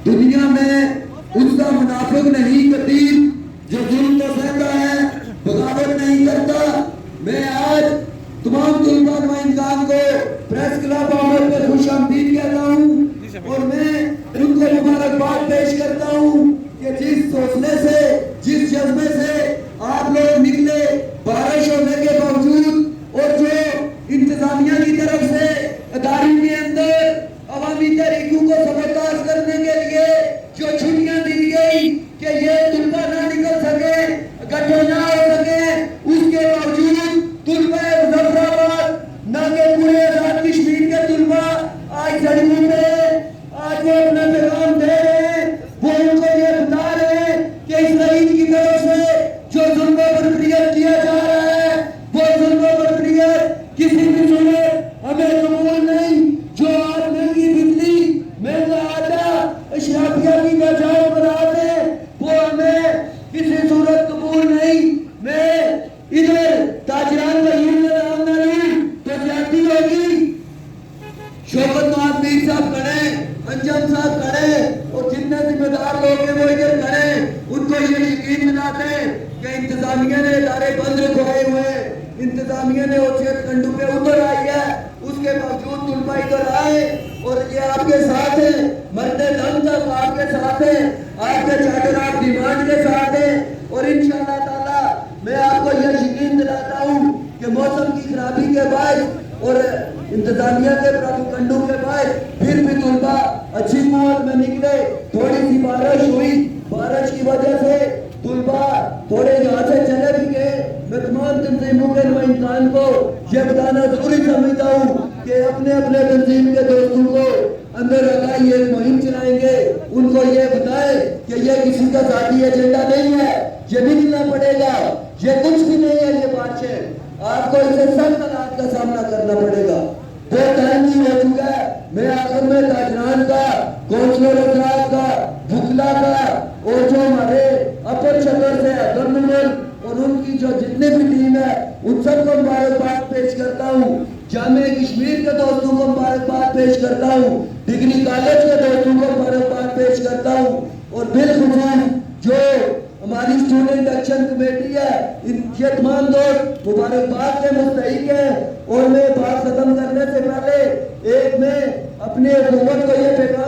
دنیا میں اس کا منافق نہیں قتیل جو ظلم کو سہتا ہے، بغاوت نہیں کرتا۔ میں آج تمام طلباء نمائندگان کو پریس کلب آمد پر خوش آمدید کہتا ہوں، اور میں ان کو مبارکباد پیش کرتا ہوں کہ جس حوصلے سے، جس جذبے سے آپ لوگ نکلے، بارش ہونے کے باوجود، اور جو انتظامیہ کی طرف سے اداروں کے اندر عوامی تحریکوں کو سبکتاز کرنے کے لیے جو چھٹیاں دی گئی کہ یہ طلباء نہ نکل سکے، اکٹھے نہ ہو سکے، اس کے باوجود طلباء مظفر آباد نہ کہ پورے آزاد کشمیر کے طلباء آج سڑکوں پہ آج وہ اپنا پیغام دے رہے ہیں، وہ ان کو یہ بتا رہے ہیں کہ اسرائیل کی طرف سے جو ظلم و بربریت کیا جا رہا ہے، وہ ظلم و بربریت کسی بھی صورت ہمیں قبول نہیں۔ جو آپ مہنگی بجلی، مہنگا آٹا اشرافیہ کی بچاؤ بناتے ہیں، وہ ہمیں کسی صورت قبول نہیں۔ میں ادھر تاجران کا یونین نام نہ لوں تو زیادتی ہوگی۔ شوکت نواز میر صاحب کھڑے، انجم صاحب کھڑے، اور جتنے ذمہ دار لوگ ہیں وہ ادھر کھڑے، ان کو یہ یقین دلاتے کہ انتظامیہ نے ادارے بند رکھوائے ہوئے، انتظامیہ نے اوچیت کنڈو پہ اتر آئی ہے، اس کے باوجود طلباء ادھر آئے اور یہ آپ کے ساتھ ہیں، مرتے دم تک آپ کے ساتھ ہیں، آپ کے چارٹر آف ڈیمانڈ کے ساتھ ہیں، اور انشاءاللہ تعالیٰ میں آپ کو یہ یقین دلاتا ہوں کہ موسم کی خرابی کے باعث اور انتظامیہ کے کنڈو کے باعث پھر بھی طلباء اچھی قوت میں نکلے۔ تھوڑی سی بارش ہوئی، بارش کی وجہ سے طلباء تھوڑے یہاں سے چلے بھی گئے۔ میں تمام تنظیموں کے نمائندگان کو یہ بتانا ضروری سمجھتا ہوں کہ اپنے اپنے تنظیم کے دوستوں کو اندر آگاہی ایک مہم چلائیں گے، ان کو یہ بتائیں کہ یہ کسی کا ذاتی ایجنڈا نہیں ہے، یہ نکلنا پڑے گا، یہ کچھ بھی نہیں ہے، یہ بادشاہ آپ کو اسے سخت حالات کا سامنا کرنا پڑے گا۔ بہت ٹائم نہیں ہو چکا ہے۔ میں آخر میں تاجران کا، کونسلر حضرات کا، بھکلا کا، اور جو ہمارے اپر شہر سے گورنمنٹ اور ان کی جو جتنے بھی ٹیم ہے ان سب کو مبارکباد پیش کرتا ہوں۔ جامعہ کشمیر کے دوستوں کو مبارکباد پیش کرتا ہوں، ڈگری کالج کے دوستوں کو مبارکباد پیش کرتا ہوں، اور بالخصوص جو ہماری اسٹوڈنٹ ایکشن کمیٹی ہے، یہ تمام دوست مبارکباد کے مستحق ہیں۔ اور میں بات ختم کرنے سے پہلے ایک میں اپنے حکومت کو یہ پیغام